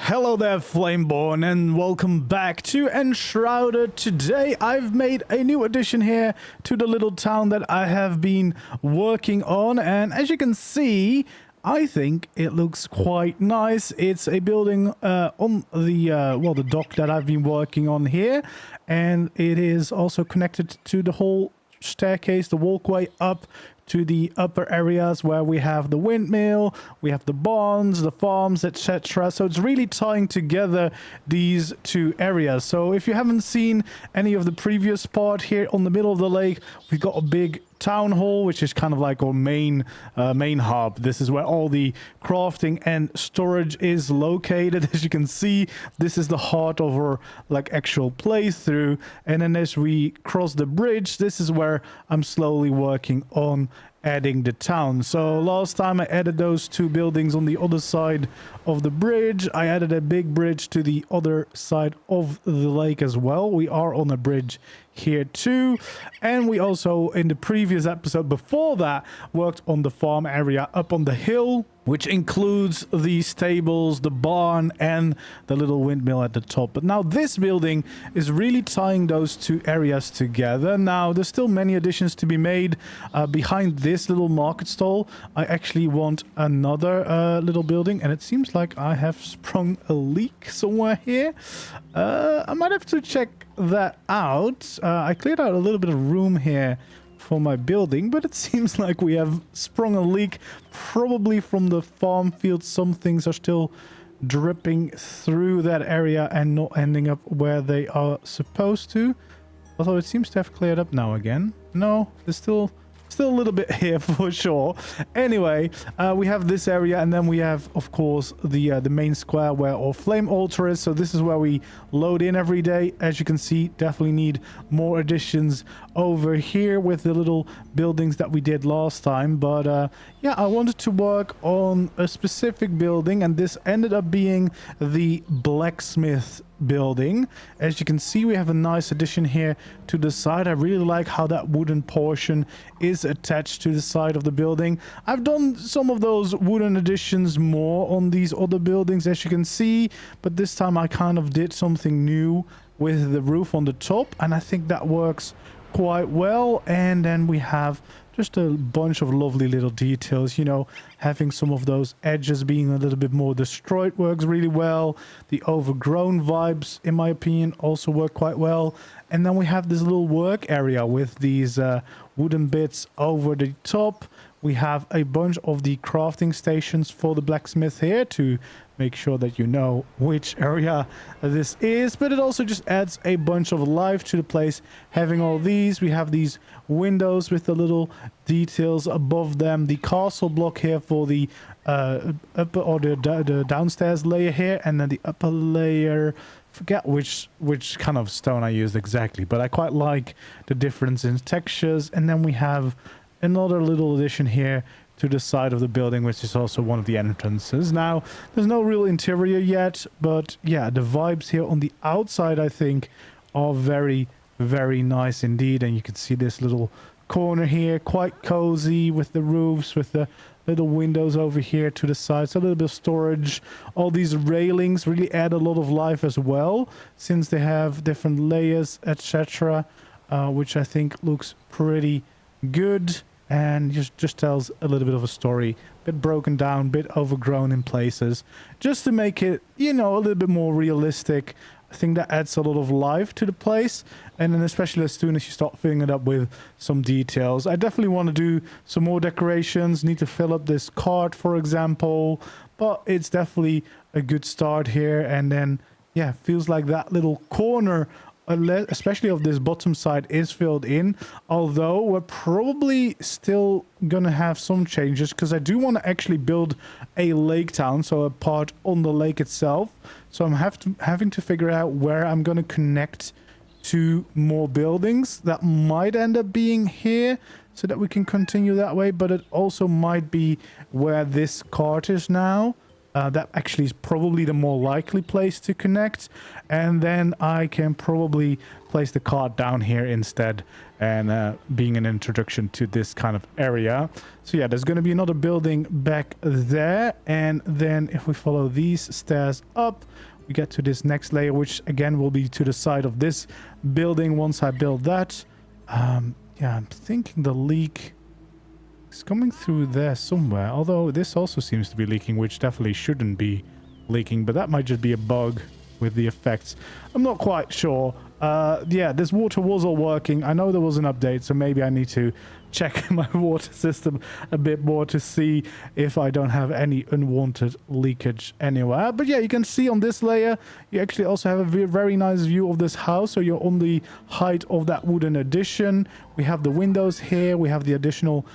Hello there, Flameborn, and welcome back to Enshrouded. Today I've made a new addition here to the little town that I have been working on, and as you can see, I think it looks quite nice. It's a building on the dock that I've been working on here, and it is also connected to the whole staircase, the walkway up to the upper areas where we have the windmill, we have the barns, the farms, etc. So it's really tying together these two areas. So if you haven't seen any of the previous part here on the middle of the lake, we've got a big town hall, which is kind of like our main hub. This is where all the crafting and storage is located. As you can see, this is the heart of our like actual playthrough. And then as we cross the bridge, this is where I'm slowly working on adding the town. So last time I added those two buildings on the other side of the bridge. I added a big bridge to the other side of the lake as well. We are on a bridge here too, and we also in the previous episode before that worked on the farm area up on the hill, which includes the stables, the barn, and the little windmill at the top. But now this building is really tying those two areas together. Now there's still many additions to be made. Behind this little market stall, I actually want another little building, and it seems like I have sprung a leak somewhere here. I might have to check that out. I cleared out a little bit of room here for my building, but it seems like we have sprung a leak, probably from the farm field. Some things are still dripping through that area and not ending up where they are supposed to, although it seems to have cleared up now again. No, there's still a little bit here for sure. Anyway, we have this area, and then we have, of course, the main square where our flame altar is. So this is where we load in every day. As you can see, definitely need more additions over here with the little buildings that we did last time. But yeah, I wanted to work on a specific building, and this ended up being the Blacksmith building. As you can see, we have a nice addition here to the side. I really like how that wooden portion is attached to the side of the building. I've done some of those wooden additions more on these other buildings, as you can see, but this time I kind of did something new with the roof on the top, and I think that works quite well. And then we have just a bunch of lovely little details, you know, having some of those edges being a little bit more destroyed works really well. The overgrown vibes, in my opinion, also work quite well. And then we have this little work area with these wooden bits over the top. We have a bunch of the crafting stations for the blacksmith here to make sure that you know which area this is, but it also just adds a bunch of life to the place. Having all these, we have these windows with the little details above them, the castle block here for the upper or the downstairs layer here, and then the upper layer, forget which kind of stone I used exactly, but I quite like the difference in textures. And then we have another little addition here to the side of the building, which is also one of the entrances. Now, there's no real interior yet, but yeah, the vibes here on the outside, I think, are very, very nice indeed. And you can see this little corner here, quite cozy with the roofs, with the little windows over here to the side. So a little bit of storage. All these railings really add a lot of life as well, since they have different layers, etc., which I think looks pretty good. And just tells a little bit of a story, bit broken down, bit overgrown in places, just to make it, you know, a little bit more realistic. I think that adds a lot of life to the place, and then especially as soon as you start filling it up with some details. I definitely want to do some more decorations, need to fill up this cart, for example, but it's definitely a good start here. And then, yeah, feels like that little corner, especially of this bottom side, is filled in, although we're probably still gonna have some changes, because I do want to actually build a lake town, so a part on the lake itself. So I'm having to figure out where I'm gonna connect to more buildings. That might end up being here so that we can continue that way, but it also might be where this cart is now. That actually is probably the more likely place to connect. And then I can probably place the cart down here instead, and being an introduction to this kind of area. So yeah, there's going to be another building back there. And then if we follow these stairs up, we get to this next layer, which again will be to the side of this building once I build that. Yeah, I'm thinking the leak is coming through there somewhere, although this also seems to be leaking, which definitely shouldn't be leaking, but that might just be a bug with the effects. I'm not quite sure. Yeah, this water was all working. I know there was an update, so maybe I need to check my water system a bit more to see if I don't have any unwanted leakage anywhere. But yeah, you can see on this layer, you actually also have a very nice view of this house. So you're on the height of that wooden addition. We have the windows here. We have the additional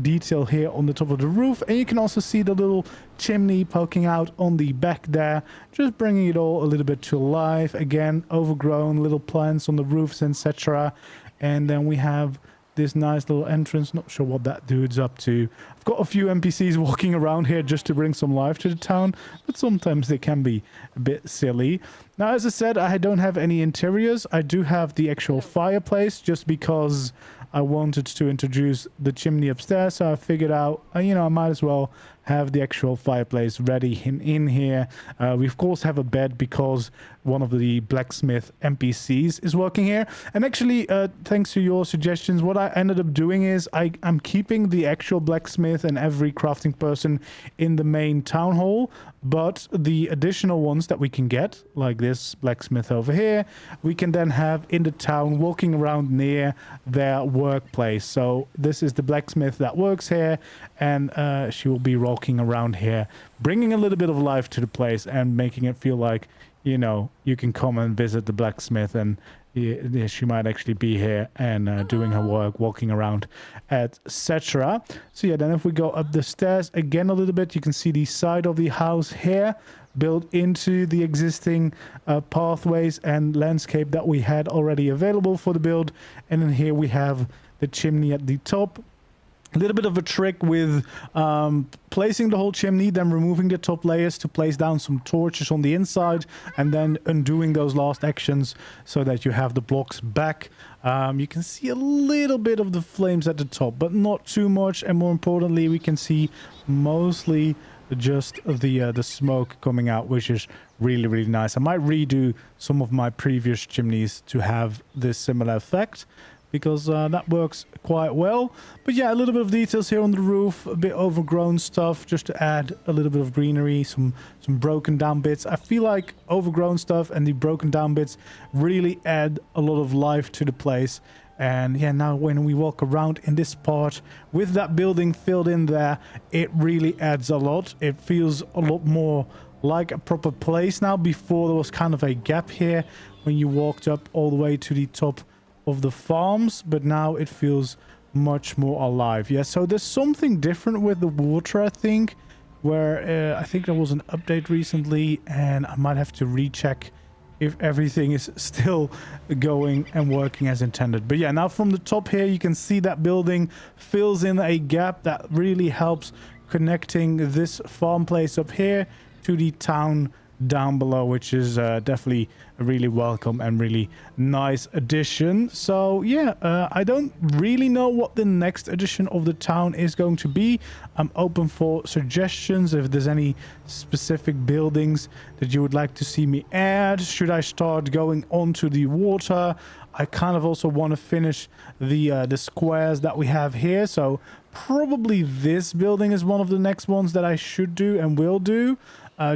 detail here on the top of the roof, and you can also see the little chimney poking out on the back there, just bringing it all a little bit to life. Again, overgrown little plants on the roofs, etc. And then we have this nice little entrance. Not sure what that dude's up to. I've got a few NPCs walking around here just to bring some life to the town, but sometimes they can be a bit silly. Now, as I said, I don't have any interiors. I do have the actual fireplace just because I wanted to introduce the chimney upstairs, so I figured out, I might as well have the actual fireplace ready in here. We of course have a bed because one of the blacksmith NPCs is working here. And actually, thanks to your suggestions, what I ended up doing is I'm keeping the actual blacksmith and every crafting person in the main town hall, but the additional ones that we can get, like this blacksmith over here, we can then have in the town walking around near their workplace. So this is the blacksmith that works here, and she will be walking around here, bringing a little bit of life to the place and making it feel like, you can come and visit the blacksmith, and she might actually be here and doing her work, walking around, etc. So yeah, then if we go up the stairs again a little bit, you can see the side of the house here built into the existing pathways and landscape that we had already available for the build. And then here we have the chimney at the top. A little bit of a trick with placing the whole chimney, then removing the top layers to place down some torches on the inside, and then undoing those last actions so that you have the blocks back. You can see a little bit of the flames at the top, but not too much. And more importantly, we can see mostly just the smoke coming out, which is really, really nice. I might redo some of my previous chimneys to have this similar effect, because that works quite well. But yeah, a little bit of details here on the roof, a bit overgrown stuff just to add a little bit of greenery, some broken down bits. I feel like overgrown stuff and the broken down bits really add a lot of life to the place. And yeah, now when we walk around in this part with that building filled in there, it really adds a lot. It feels a lot more like a proper place now. Before there was kind of a gap here when you walked up all the way to the top of the farms, but now it feels much more alive. Yeah, so there's something different with the water, I think, where I think there was an update recently, and I might have to recheck if everything is still going and working as intended. But yeah, now from the top here, you can see that building fills in a gap that really helps connecting this farm place up here to the town down below, which is definitely a really welcome and really nice addition. So yeah, I don't really know what the next edition of the town is going to be. I'm open for suggestions. If there's any specific buildings that you would like to see me add, should I start going onto the water? I kind of also want to finish the squares that we have here, so probably this building is one of the next ones that I should do and will do.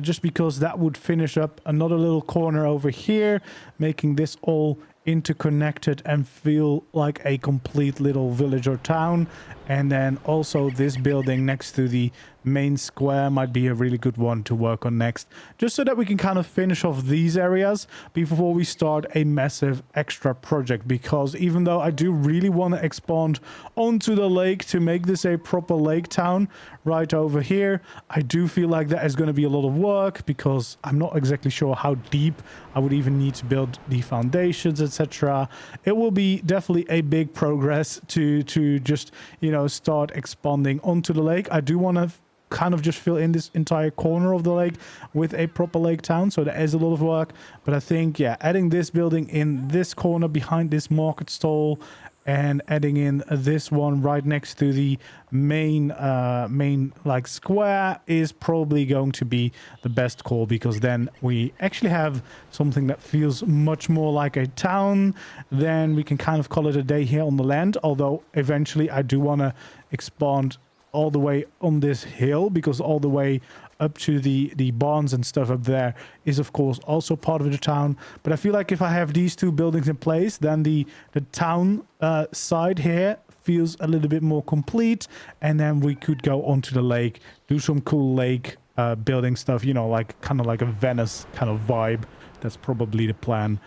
Just because that would finish up another little corner over here, making this all interconnected and feel like a complete little village or town. And then also this building next to the main square might be a really good one to work on next, just so that we can kind of finish off these areas before we start a massive extra project. Because even though I do really want to expand onto the lake to make this a proper lake town right over here, I do feel like that is going to be a lot of work, because I'm not exactly sure how deep I would even need to build the foundations, etc. It will be definitely a big progress to just, start expanding onto the lake. I do want to kind of just fill in this entire corner of the lake with a proper lake town. So there is a lot of work, but I think, yeah, adding this building in this corner behind this market stall and adding in this one right next to the main like square is probably going to be the best call, because then we actually have something that feels much more like a town. Then we can kind of call it a day here on the land, although eventually I do want to expand all the way on this hill, because all the way up to the barns and stuff up there is of course also part of the town. But I feel like if I have these two buildings in place, then the town side here feels a little bit more complete, and then we could go onto the lake, do some cool lake building stuff, you know, like kind of like a Venice kind of vibe. That's probably the plan.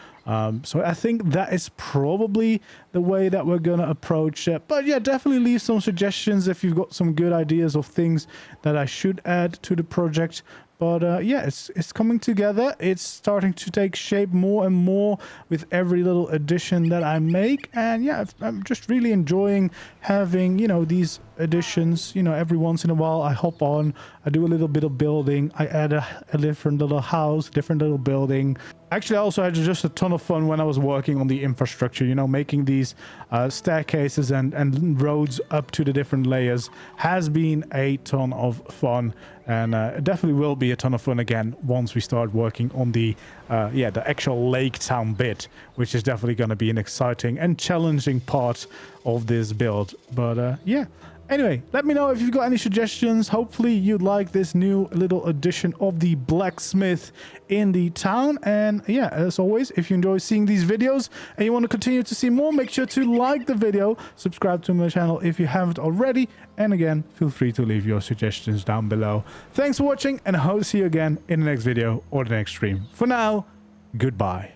So I think that is probably the way that we're gonna approach it. But yeah, definitely leave some suggestions if you've got some good ideas of things that I should add to the project. But yeah, it's coming together. It's starting to take shape more and more with every little addition that I make. And yeah, I'm just really enjoying having, you know, these additions. You know, every once in a while I hop on, I do a little bit of building, I add a different little house, different little building. Actually, I also had just a ton of fun when I was working on the infrastructure, you know, making these staircases and roads up to the different layers has been a ton of fun. And it definitely will be a ton of fun again once we start working on the actual lake town bit, which is definitely going to be an exciting and challenging part of this build. But yeah. Anyway, let me know if you've got any suggestions. Hopefully you like this new little addition of the blacksmith in the town. And yeah, as always, if you enjoy seeing these videos and you want to continue to see more, make sure to like the video, subscribe to my channel if you haven't already. And again, feel free to leave your suggestions down below. Thanks for watching, and I hope to see you again in the next video or the next stream. For now, goodbye.